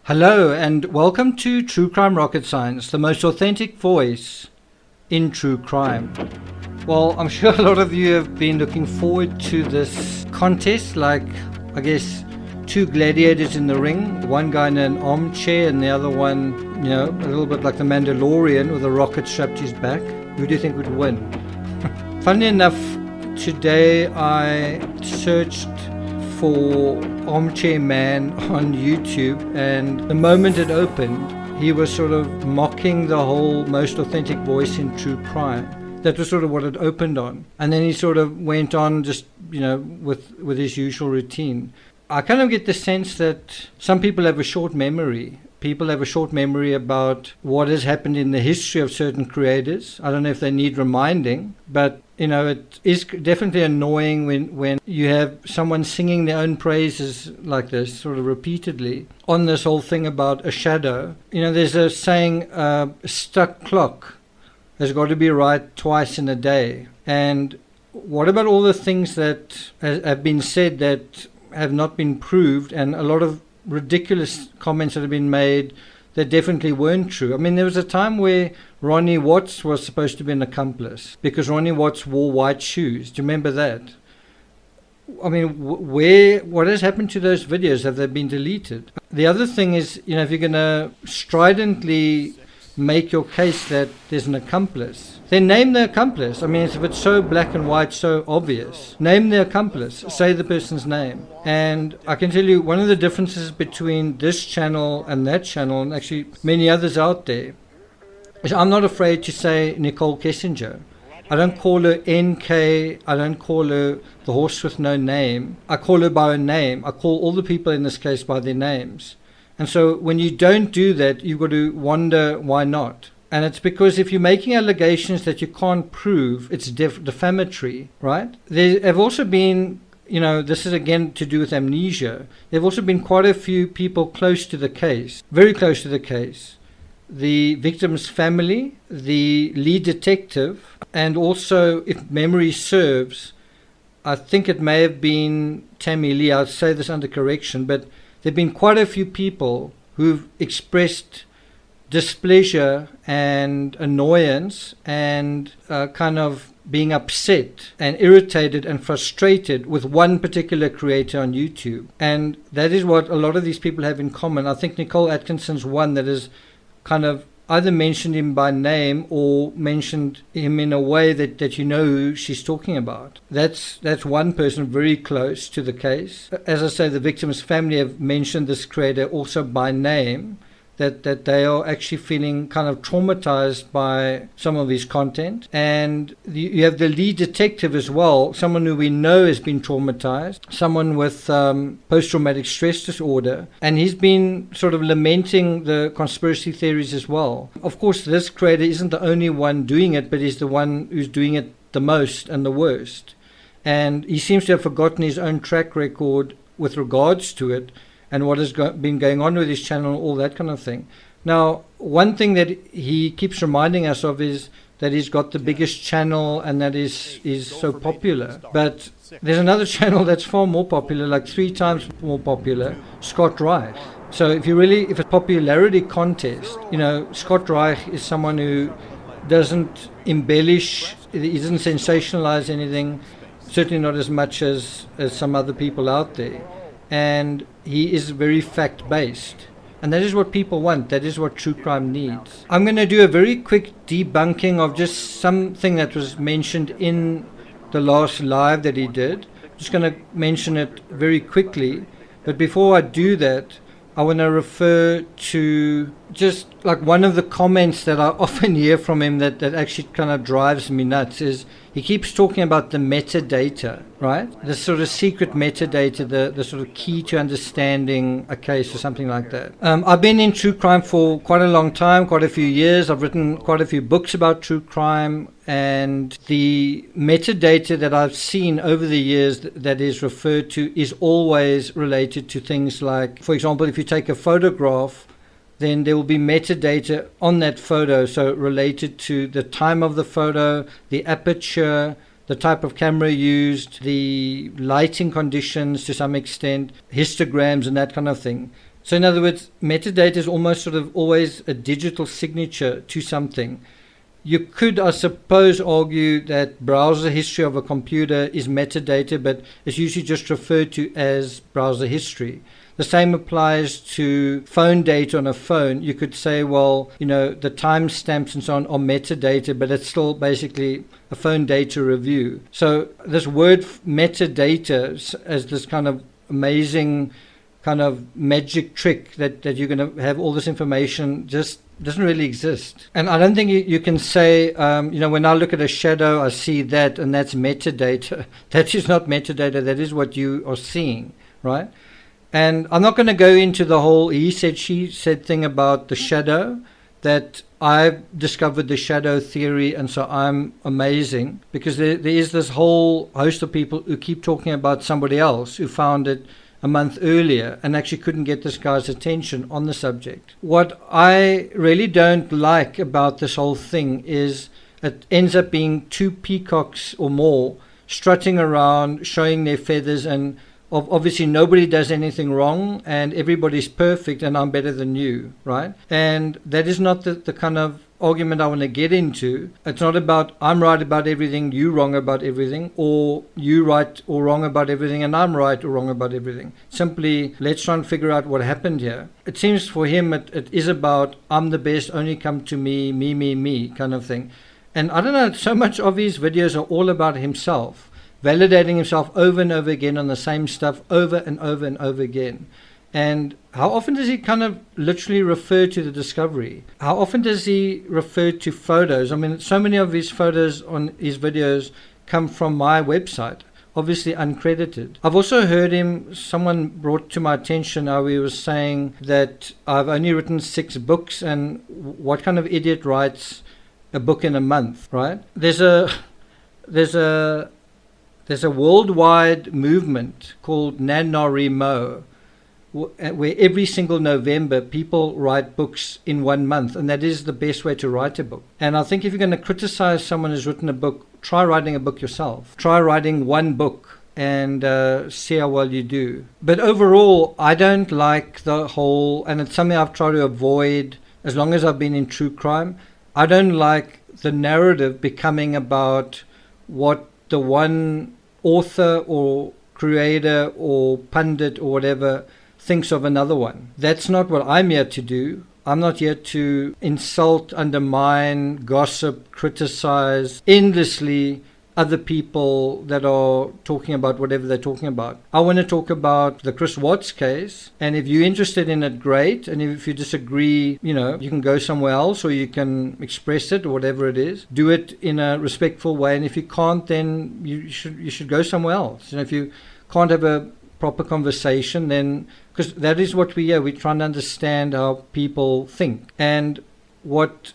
Hello and welcome to True Crime Rocket Science, the most authentic voice in true crime. Well, I'm sure a lot of you have been looking forward to this contest, like, I guess, two gladiators in the ring, one guy in an armchair and the other one, a little bit like the Mandalorian with a rocket strapped to his back. Who do you think would win? Funnily enough, today I searched for Armchair Man on YouTube, and the moment it opened, he was sort of mocking the whole most authentic voice in true crime. That was sort of what it opened on, and then he sort of went on just with his usual routine. I kind of get the sense that some people have a short memory. People have a short memory about what has happened in the history of certain creators. I don't know if they need reminding, but it is definitely annoying when you have someone singing their own praises like this, sort of repeatedly, on this whole thing about a shadow. There's a saying, a stuck clock has got to be right twice in a day. And what about all the things that have been said that have not been proved, and a lot of ridiculous comments that have been made that definitely weren't true? I mean, there was a time where Ronnie Watts was supposed to be an accomplice because Ronnie Watts wore white shoes. Do you remember that? I mean, what has happened to those videos? Have they been deleted? The other thing is, if you're going to stridently make your case that there's an accomplice, then name the accomplice. I mean, if it's so black and white, so obvious, name the accomplice, say the person's name. And I can tell you one of the differences between this channel and that channel, and actually many others out there, is I'm not afraid to say Nicole Kessinger. I don't call her NK, I don't call her the horse with no name. I call her by her name. I call all the people in this case by their names. And so when you don't do that, you've got to wonder why not. And it's because if you're making allegations that you can't prove, it's defamatory, right? There have also been, this is again to do with amnesia. There have also been quite a few people close to the case, very close to the case. The victim's family, the lead detective, and also, if memory serves, I think it may have been Tammy Lee. I'll say this under correction, but there have been quite a few people who've expressed displeasure and annoyance and kind of being upset and irritated and frustrated with one particular creator on YouTube. And that is what a lot of these people have in common. I think Nicole Atkinson's one that has kind of either mentioned him by name or mentioned him in a way that you know who she's talking about. That's one person very close to the case. As I say, the victim's family have mentioned this creator also by name, that they are actually feeling kind of traumatized by some of his content. And you have the lead detective as well, someone who we know has been traumatized, someone with post-traumatic stress disorder, and he's been sort of lamenting the conspiracy theories as well. Of course, this creator isn't the only one doing it, but he's the one who's doing it the most and the worst. And he seems to have forgotten his own track record with regards to it, and what has been going on with his channel, all that kind of thing. Now, one thing that he keeps reminding us of is that he's got the biggest channel and that is so popular. But there's another channel that's far more popular, like 3 times more popular, Scott Reich. So if a popularity contest, Scott Reich is someone who doesn't embellish, he doesn't sensationalize anything, certainly not as much as some other people out there. And he is very fact-based. And that is what people want. That is what true crime needs. I'm going to do a very quick debunking of just something that was mentioned in the last live that he did. I'm just going to mention it very quickly. But before I do that, I want to refer to just like one of the comments that I often hear from him that actually kind of drives me nuts is he keeps talking about the metadata, right? The sort of secret metadata, the sort of key to understanding a case or something like that. I've been in true crime for quite a long time, quite a few years. I've written quite a few books about true crime, and the metadata that I've seen over the years that is referred to is always related to things like, for example, if you take a photograph, then there will be metadata on that photo, so related to the time of the photo, the aperture, the type of camera used, the lighting conditions to some extent, histograms and that kind of thing. So in other words, metadata is almost sort of always a digital signature to something. You could, I suppose, argue that browser history of a computer is metadata, but it's usually just referred to as browser history. The same applies to phone data on a phone. You could say, well, the timestamps and so on are metadata, but it's still basically a phone data review. So this word metadata as this kind of amazing kind of magic trick that you're going to have all this information just doesn't really exist. And I don't think you can say, when I look at a shadow, I see that, and that's metadata. That is not metadata. That is what you are seeing, right? And I'm not going to go into the whole he said, she said thing about the shadow, that I've discovered the shadow theory, and so I'm amazing, because there is this whole host of people who keep talking about somebody else who found it a month earlier and actually couldn't get this guy's attention on the subject. What I really don't like about this whole thing is it ends up being two peacocks or more strutting around, showing their feathers, and obviously nobody does anything wrong and everybody's perfect and I'm better than you, right? And that is not the kind of argument I want to get into. It's not about I'm right about everything, you wrong about everything, or you right or wrong about everything and I'm right or wrong about everything. Simply, let's try and figure out what happened here. It seems for him it is about I'm the best, only come to me kind of thing. And I don't know, so much of his videos are all about himself, validating himself over and over again on the same stuff over and over and over again. And how often does he kind of literally refer to the discovery? How often does he refer to photos? I mean, so many of his photos on his videos come from my website, obviously uncredited. I've also heard someone brought to my attention how he was saying that I've only written 6 books, and what kind of idiot writes a book in a month, right? There's a worldwide movement called NaNoWriMo, where every single November people write books in 1 month, and that is the best way to write a book. And I think if you're going to criticize someone who's written a book, try writing a book yourself. Try writing 1 book and see how well you do. But overall, I don't like the whole, and it's something I've tried to avoid as long as I've been in true crime, I don't like the narrative becoming about what the one author or creator or pundit or whatever thinks of another one. That's not what I'm here to do. I'm not here to insult, undermine, gossip, criticize endlessly other people that are talking about whatever they're talking about. I want to talk about the Chris Watts case, and if you're interested in it, great. And if you disagree, you can go somewhere else, or you can express it, or whatever it is. Do it in a respectful way, and if you can't, then you should go somewhere else. And if you can't have a proper conversation, then, because that is what we're trying to understand how people think. And what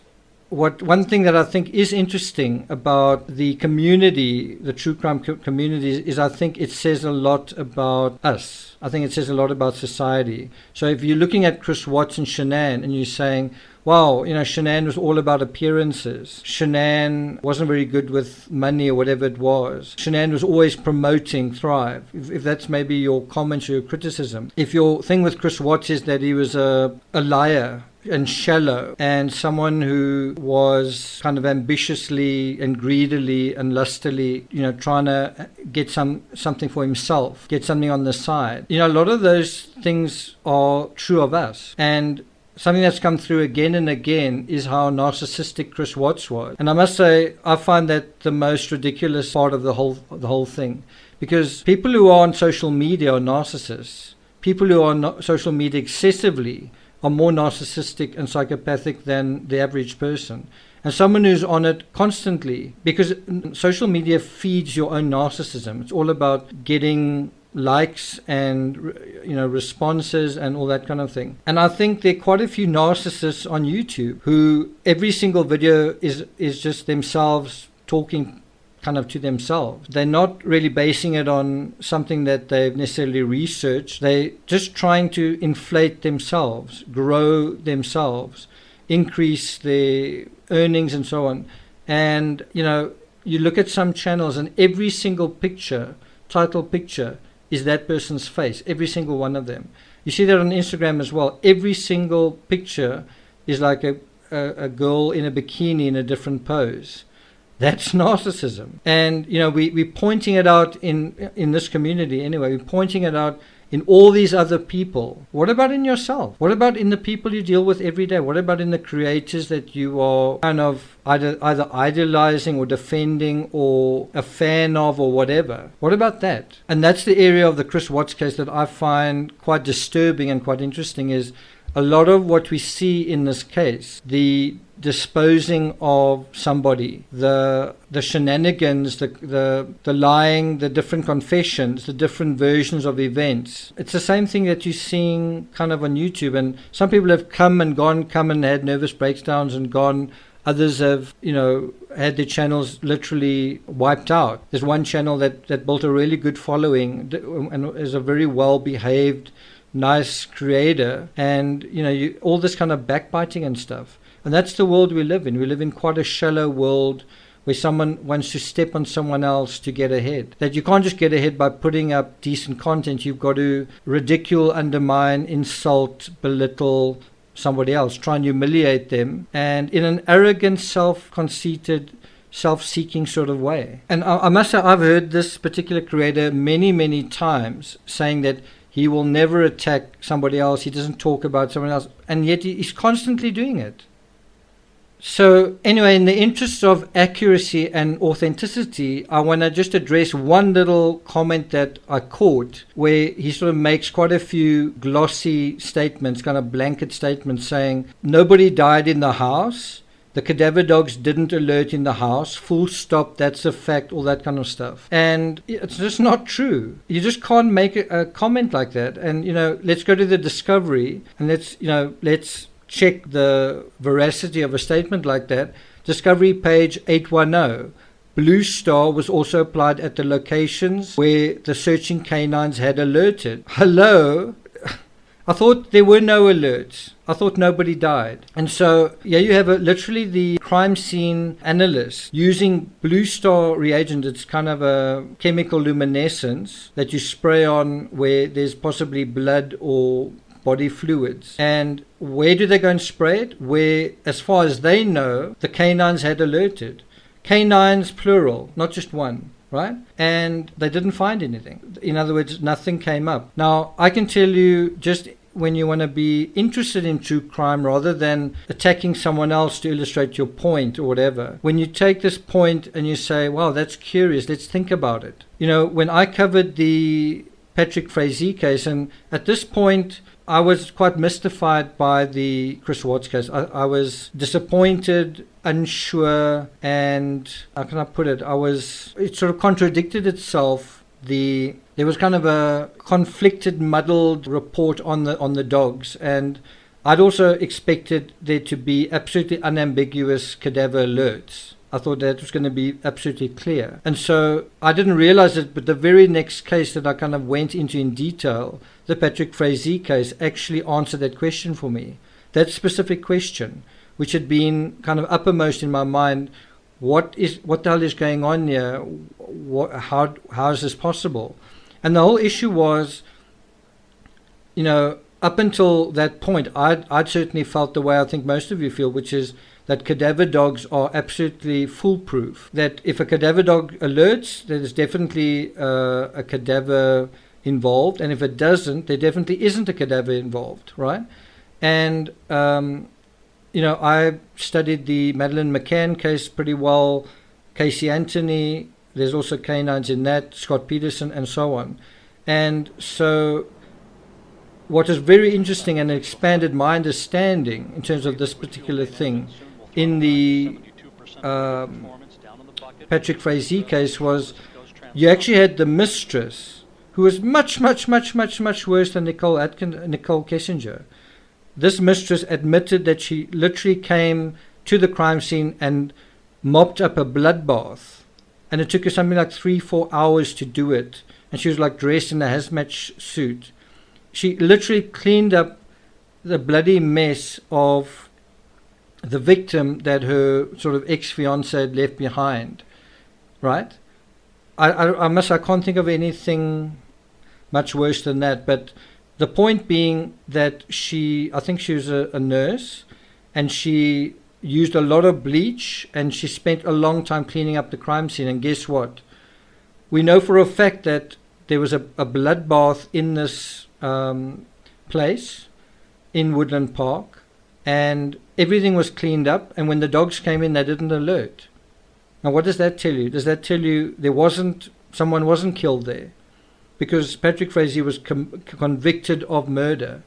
one thing that I think is interesting about the community, the true crime community, is I think it says a lot about us. I think it says a lot about society. So if you're looking at Chris Watts and Shanann and you're saying, wow, Shanann was all about appearances. Shanann wasn't very good with money or whatever it was. Shanann was always promoting Thrive. If that's maybe your comment or your criticism. If your thing with Chris Watts is that he was a liar and shallow and someone who was kind of ambitiously and greedily and lustily, trying to get something for himself, get something on the side. A lot of those things are true of us. And something that's come through again and again is how narcissistic Chris Watts was. And I must say, I find that the most ridiculous part of the whole thing. Because people who are on social media are narcissists. People who are on social media excessively are more narcissistic and psychopathic than the average person. And someone who's on it constantly, because social media feeds your own narcissism. It's all about getting likes and responses and all that kind of thing. And I think there are quite a few narcissists on YouTube who every single video is just themselves talking kind of to themselves. They're not really basing it on something that they've necessarily researched. They're just trying to inflate themselves, grow themselves, increase their earnings and so on. And you look at some channels and every single title picture is that person's face, every single one of them. You see that on Instagram as well. Every single picture is like a girl in a bikini in a different pose. That's narcissism. And, we're pointing it out in this community anyway. We're pointing it out in all these other people. What about in yourself? What about in the people you deal with every day? What about in the creators that you are kind of either idolizing or defending or a fan of or whatever? What about that? And that's the area of the Chris Watts case that I find quite disturbing and quite interesting, is a lot of what we see in this case, the disposing of somebody, the shenanigans, the lying, the different confessions, the different versions of events. It's the same thing that you're seeing kind of on YouTube. And some people have come and had nervous breakdowns and gone. Others have, had their channels literally wiped out. There's one channel that built a really good following and is a very well-behaved, nice creator. And, all this kind of backbiting and stuff. And that's the world we live in. We live in quite a shallow world where someone wants to step on someone else to get ahead. That you can't just get ahead by putting up decent content. You've got to ridicule, undermine, insult, belittle somebody else, try and humiliate them, and in an arrogant, self-conceited, self-seeking sort of way. And I must say, I've heard this particular creator many, many times saying that he will never attack somebody else. He doesn't talk about someone else. And yet he's constantly doing it. So anyway, in the interest of accuracy and authenticity, I want to just address one little comment that I caught where he sort of makes quite a few glossy statements, kind of blanket statements saying nobody died in the house, the cadaver dogs didn't alert in the house, full stop, that's a fact, all that kind of stuff. And it's just not true. You just can't make a comment like that. And, let's go to the discovery and let's check the veracity of a statement like that. Discovery page 810. Blue Star was also applied at the locations where the searching canines had alerted. Hello? I thought there were no alerts. I thought nobody died. And so, you have literally the crime scene analyst using Blue Star reagent. It's kind of a chemical luminescence that you spray on where there's possibly blood or body fluids. And where do they go and spray it? Where, as far as they know, the canines had alerted. Canines, plural, not just one, right? And they didn't find anything. In other words, nothing came up. Now, I can tell you, just when you want to be interested in true crime rather than attacking someone else to illustrate your point or whatever, when you take this point and you say, wow, that's curious, let's think about it. When I covered the Patrick Frazee case, and at this point, I was quite mystified by the Chris Watts case. I was disappointed, unsure, and how can I put it? It sort of contradicted itself. There was kind of a conflicted, muddled report on the dogs, and I'd also expected there to be absolutely unambiguous cadaver alerts. I thought that was going to be absolutely clear. And so I didn't realize it, but the very next case that I kind of went into in detail, the Patrick Frazee case, actually answered that question for me. That specific question, which had been kind of uppermost in my mind, what the hell is going on here? How is this possible? And the whole issue was, up until that point, I'd certainly felt the way I think most of you feel, which is that cadaver dogs are absolutely foolproof. That if a cadaver dog alerts, there's definitely a cadaver involved, and if it doesn't, there definitely isn't a cadaver involved, right? And I studied the Madeleine McCann case pretty well, Casey Anthony, there's also canines in that, Scott Peterson, and so on. And so what is very interesting and expanded my understanding in terms of this particular thing in the Patrick Frazee case was you actually had the mistress, who was much, much, much, much, much worse than Nicole Kessinger. This mistress admitted that she literally came to the crime scene and mopped up a bloodbath. And it took her something like 3-4 hours to do it. And she was like dressed in a hazmat suit. She literally cleaned up the bloody mess of the victim that her sort of ex-fiance had left behind, right? I can't think of anything much worse than that. But The point being that I think she was a nurse, and she used a lot of bleach, and she spent a long time cleaning up the crime scene. And guess what? We know for a fact that there was a bloodbath in this place in Woodland Park, and everything was cleaned up, and when the dogs came in, they didn't alert. Now, what does that tell you? Does that tell you someone wasn't killed there? Because Patrick Frazee was convicted of murder.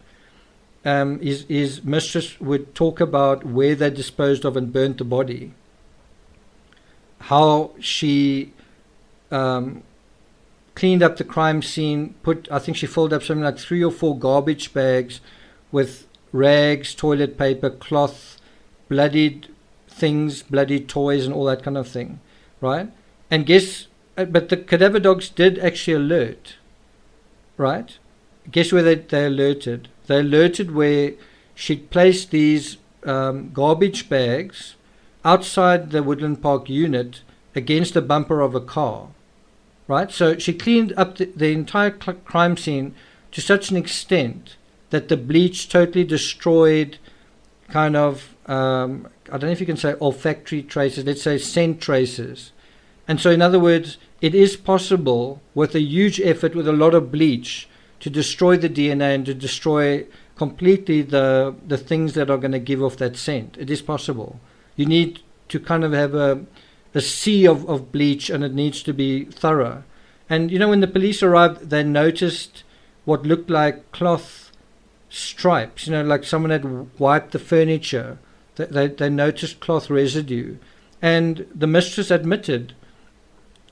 His mistress would talk about where they disposed of and burnt the body, how she cleaned up the crime scene, I think she filled up something like 3 or 4 garbage bags with rags, toilet paper, cloth, bloodied things, bloodied toys, and all that kind of thing, right? And but the cadaver dogs did actually alert, right? Guess where they alerted? They alerted where she'd placed these garbage bags outside the Woodland Park unit against the bumper of a car, right? So she cleaned up the entire crime scene to such an extent that the bleach totally destroyed kind of, I don't know if you can say olfactory traces, let's say scent traces. And so in other words, it is possible with a huge effort, with a lot of bleach, to destroy the DNA and to destroy completely the things that are going to give off that scent. It is possible. You need to kind of have a sea of bleach, and it needs to be thorough. And when the police arrived, they noticed what looked like cloth stripes, like someone had wiped the furniture. They noticed cloth residue. And the mistress admitted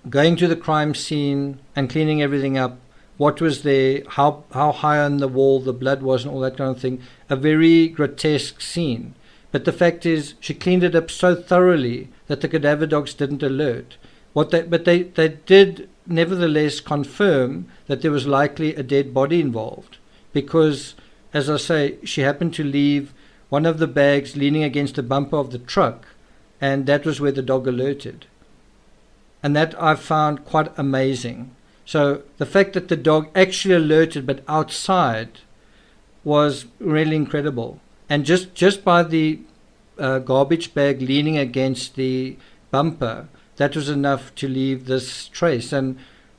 going to the crime scene and cleaning everything up, what was there, how high on the wall the blood was, and all that kind of thing. A very grotesque scene. But the fact is, she cleaned it up so thoroughly that the cadaver dogs didn't alert. But they did nevertheless confirm that there was likely a dead body involved, because, as I say, she happened to leave one of the bags leaning against the bumper of the truck, and that was where the dog alerted. And that I found quite amazing. So the fact that the dog actually alerted but outside was really incredible. And just by the garbage bag leaning against the bumper, that was enough to leave this trace. And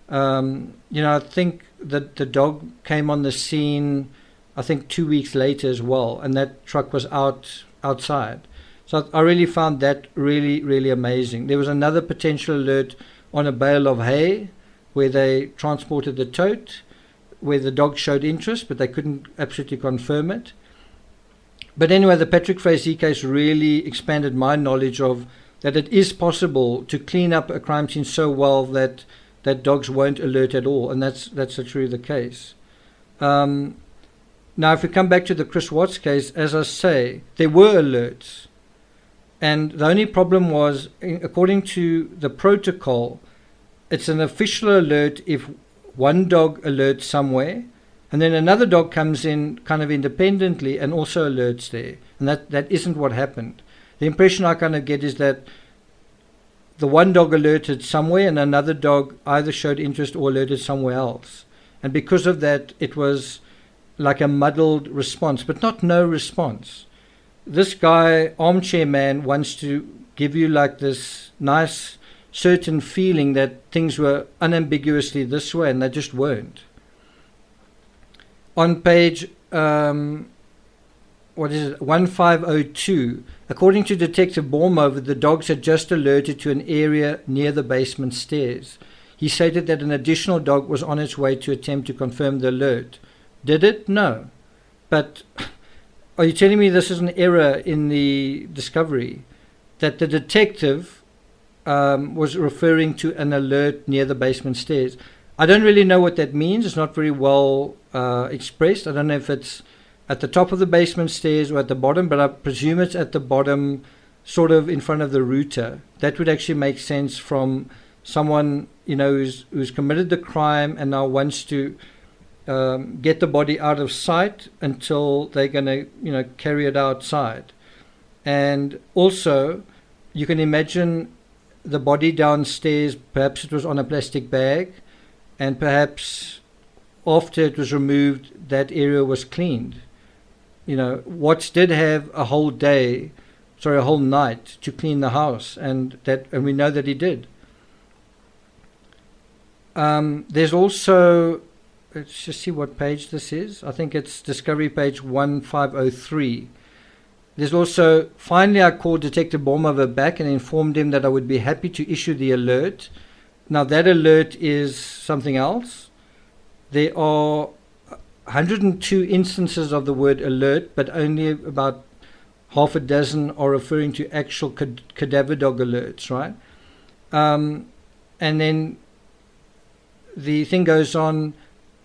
I think that the dog came on the scene, I think 2 weeks later as well, and that truck was outside. So I really found that really, really amazing. There was another potential alert on a bale of hay where they transported the tote, where the dog showed interest, but they couldn't absolutely confirm it. But anyway, the Patrick Frazee case really expanded my knowledge of that it is possible to clean up a crime scene so well that dogs won't alert at all, and that's truly the case. Now, if we come back to the Chris Watts case, as I say, there were alerts. And the only problem was, according to the protocol, it's an official alert if one dog alerts somewhere, and then another dog comes in kind of independently and also alerts there. And that isn't what happened. The impression I kind of get is that the one dog alerted somewhere and another dog either showed interest or alerted somewhere else. And because of that, it was like a muddled response, but not no response. This guy, Armchair Man, wants to give you like this nice certain feeling that things were unambiguously this way, and they just weren't. On page 1502, according to Detective Bormover, the dogs had just alerted to an area near the basement stairs. He stated that an additional dog was on its way to attempt to confirm the alert. Did it? No. But are you telling me this is an error in the discovery? That the detective was referring to an alert near the basement stairs? I don't really know what that means. It's not very well expressed. I don't know if it's at the top of the basement stairs or at the bottom, but I presume it's at the bottom, sort of in front of the router. That would actually make sense from someone who's committed the crime and now wants to get the body out of sight until they're going to carry it outside. And also you can imagine the body downstairs, perhaps it was on a plastic bag, and perhaps after it was removed, that area was cleaned. Watts did have a whole night to clean the house, and we know that he did. There's also, let's just see what page this is. I think it's Discovery page 1503. There's also, finally I called Detective Bormover back and informed him that I would be happy to issue the alert. Now that alert is something else. There are 102 instances of the word alert, but only about half a dozen are referring to actual cadaver dog alerts, right? And then the thing goes on,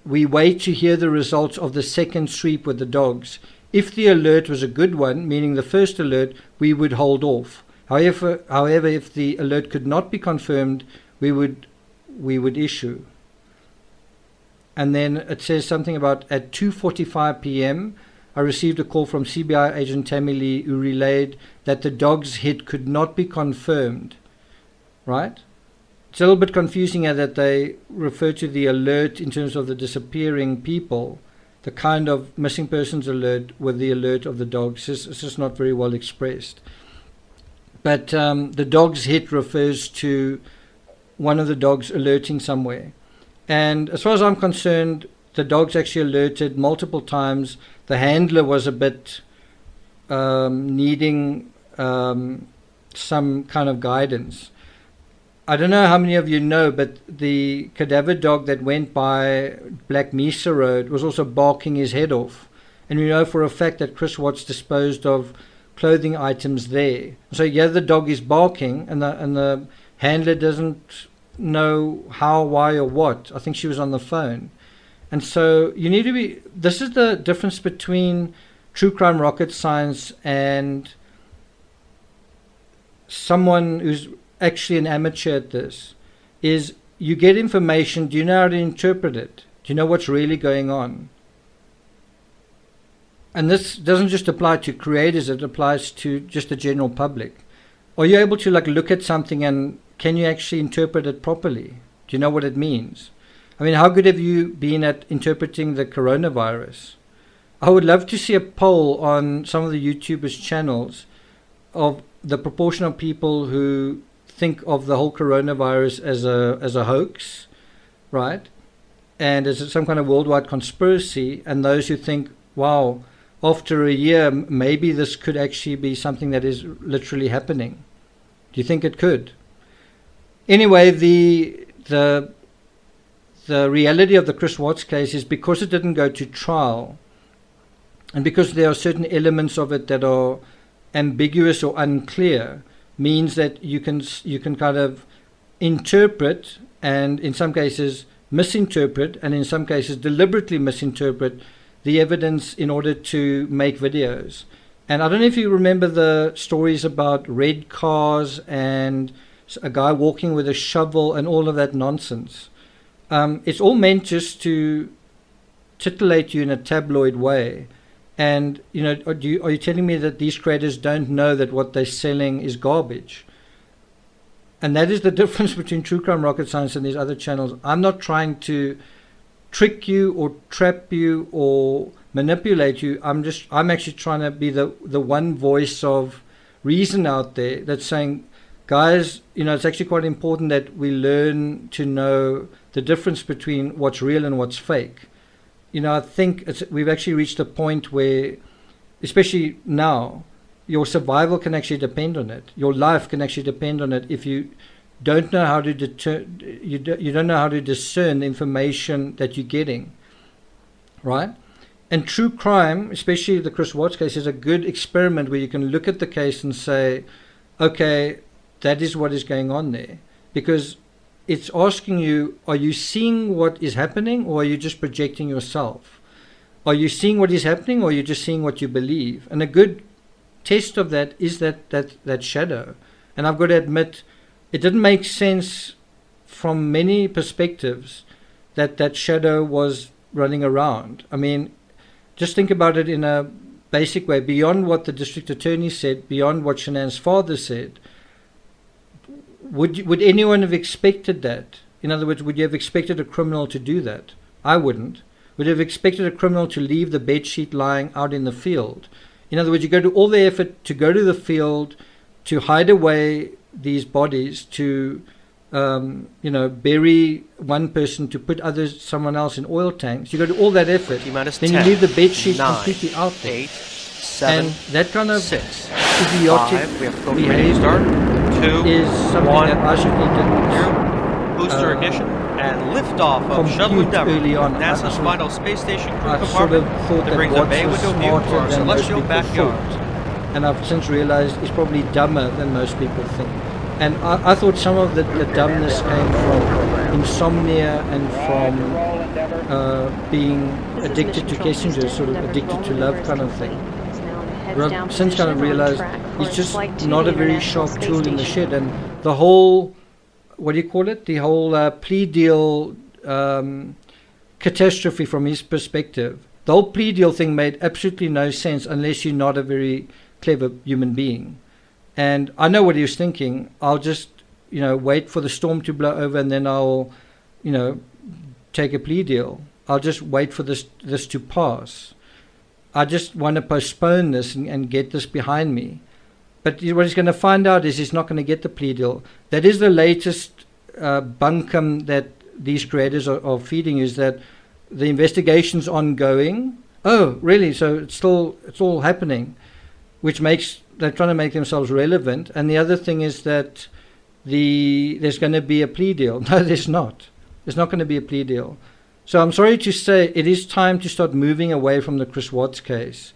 we wait to hear the results of the second sweep with the dogs. If the alert was a good one, meaning the first alert, we would hold off. However, if the alert could not be confirmed, we would issue. And then it says something about at 2:45 p.m. I received a call from CBI agent Tammy Lee, who relayed that the dog's hit could not be confirmed. Right? It's a little bit confusing here that they refer to the alert in terms of the disappearing people, the kind of missing persons alert with the alert of the dogs. It's just not very well expressed. But the dog's hit refers to one of the dogs alerting somewhere. And as far as I'm concerned, the dogs actually alerted multiple times. The handler was a bit needing some kind of guidance. I don't know how many of you know, but the cadaver dog that went by Black Mesa Road was also barking his head off. And we know for a fact that Chris Watts disposed of clothing items there. So yeah, the dog is barking, and the handler doesn't know how, why, or what. I think she was on the phone. And so you need to be, this is the difference between true crime rocket science and someone who's actually an amateur at this, is you get information, do you know how to interpret it? Do you know what's really going on? And this doesn't just apply to creators, it applies to just the general public. Are you able to look at something and can you actually interpret it properly? Do you know what it means? I mean, how good have you been at interpreting the coronavirus? I would love to see a poll on some of the YouTubers' channels of the proportion of people who think of the whole coronavirus as a hoax, right? And as some kind of worldwide conspiracy, and those who think, wow, after a year, maybe this could actually be something that is literally happening. Do you think it could? Anyway, the reality of the Chris Watts case is because it didn't go to trial, and because there are certain elements of it that are ambiguous or unclear, means that you can kind of interpret, and in some cases misinterpret, and in some cases deliberately misinterpret the evidence in order to make videos. And I don't know if you remember the stories about red cars and a guy walking with a shovel and all of that nonsense. It's all meant just to titillate you in a tabloid way. And, are you telling me that these creators don't know that what they're selling is garbage? And that is the difference between True Crime Rocket Science and these other channels. I'm not trying to trick you or trap you or manipulate you. I'm actually trying to be the one voice of reason out there that's saying, guys, it's actually quite important that we learn to know the difference between what's real and what's fake. I think we've actually reached a point where, especially now, your survival can actually depend on it. Your life can actually depend on it. If you don't know how to you don't know how to discern the information that you're getting, right? And true crime, especially the Chris Watts case, is a good experiment where you can look at the case and say, okay, that is what is going on there. Because it's asking you, are you seeing what is happening, or are you just projecting yourself? Are you seeing what is happening, or are you just seeing what you believe? And a good test of that is that shadow. And I've got to admit, it didn't make sense from many perspectives that shadow was running around. I mean, just think about it in a basic way. Beyond what the district attorney said, beyond what Shanann's father said, would anyone have expected that? In other words, would you have expected a criminal to do that? I wouldn't, would have expected a criminal to leave the bedsheet lying out in the field. In other words, you go to all the effort to go to the field, to hide away these bodies, to bury one person, to put someone else in oil tanks. You go to all that effort, then you leave the bedsheet completely out there. 8, 7, and that kind of 6, idiotic 5, we have behavior 2, is something 1, that I certainly didn't booster ignition and liftoff of Shuttle Endeavour, early on. NASA's final space station crew I sort of compartment thought that brings a bay window view to our celestial backyard. And I've since realized he's probably dumber than most people think. And I thought some of the dumbness came from insomnia and from being addicted to Kissinger, sort of addicted to love kind of thing. But I've since kind of realized he's just not a very sharp tool in the shed. And the whole, what do you call it? The whole plea deal catastrophe from his perspective. The whole plea deal thing made absolutely no sense unless you're not a very clever human being. And I know what he was thinking. I'll just, wait for the storm to blow over and then I'll, take a plea deal. I'll just wait for this to pass. I just want to postpone this and get this behind me. But what he's going to find out is he's not going to get the plea deal. That is the latest bunkum that these creators are feeding, is that the investigation's ongoing. Oh, really? So it's all happening, which makes, they're trying to make themselves relevant. And the other thing is that there's going to be a plea deal. No, there's not. There's not going to be a plea deal. So I'm sorry to say it is time to start moving away from the Chris Watts case.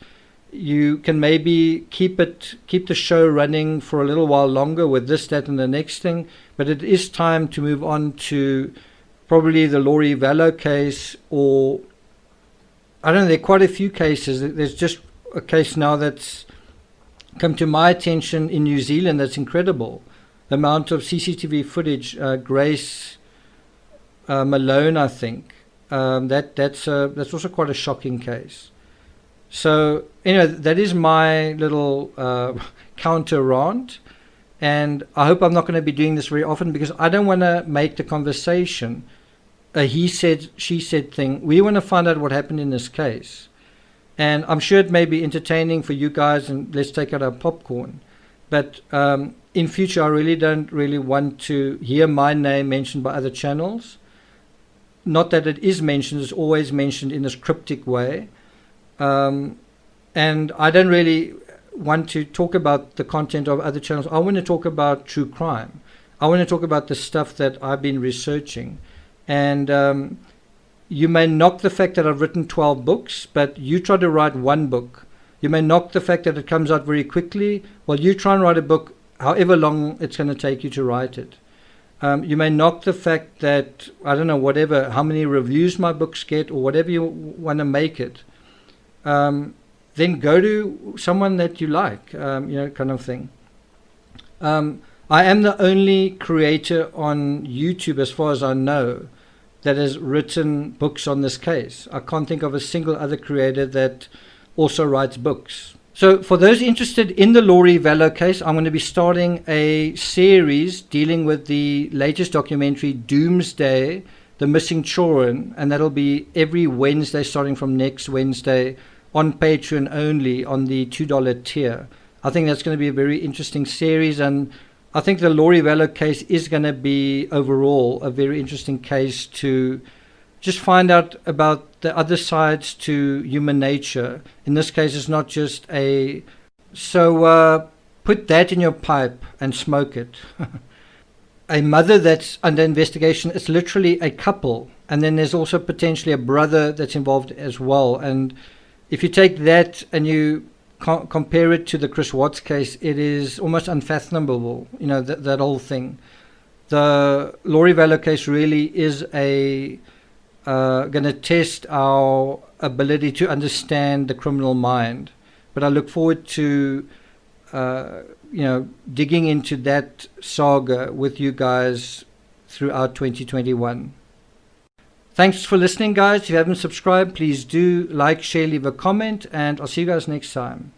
You can maybe keep the show running for a little while longer with this, that, and the next thing, but it is time to move on to probably the Laurie Vallow case, or I don't know, there are quite a few cases. There's just a case now that's come to my attention in New Zealand that's incredible. The amount of CCTV footage, Grace Malone, I think, that's also quite a shocking case. So, that is my little counter rant, and I hope I'm not going to be doing this very often, because I don't want to make the conversation a he said, she said thing. We want to find out what happened in this case. And I'm sure it may be entertaining for you guys, and let's take out our popcorn. But in future, I really don't want to hear my name mentioned by other channels. Not that it is mentioned, it's always mentioned in this cryptic way. And I don't really want to talk about the content of other channels. I want to talk about true crime. I want to talk about the stuff that I've been researching. And you may knock the fact that I've written 12 books, but you try to write one book. You may knock the fact that it comes out very quickly. Well, you try and write a book however long it's going to take you to write it. You may knock the fact that, I don't know, whatever, how many reviews my books get, or whatever you want to make it. Then go to someone that you like, kind of thing. I am the only creator on YouTube, as far as I know, that has written books on this case. I can't think of a single other creator that also writes books. So for those interested in the Laurie Vallow case, I'm going to be starting a series dealing with the latest documentary, Doomsday, The Missing Children, and that'll be every Wednesday starting from next Wednesday on Patreon only, on the $2 tier. I think that's going to be a very interesting series, and I think the Laurie Vallow case is going to be overall a very interesting case to just find out about the other sides to human nature. In this case, it's not just so put that in your pipe and smoke it. A mother that's under investigation, it's literally a couple, and then there's also potentially a brother that's involved as well. And if you take that and you compare it to the Chris Watts case, it is almost unfathomable, that whole thing. The Laurie Vallow case really is going to test our ability to understand the criminal mind. But I look forward to, digging into that saga with you guys throughout 2021. Thanks for listening, guys. If you haven't subscribed, please do like, share, leave a comment, and I'll see you guys next time.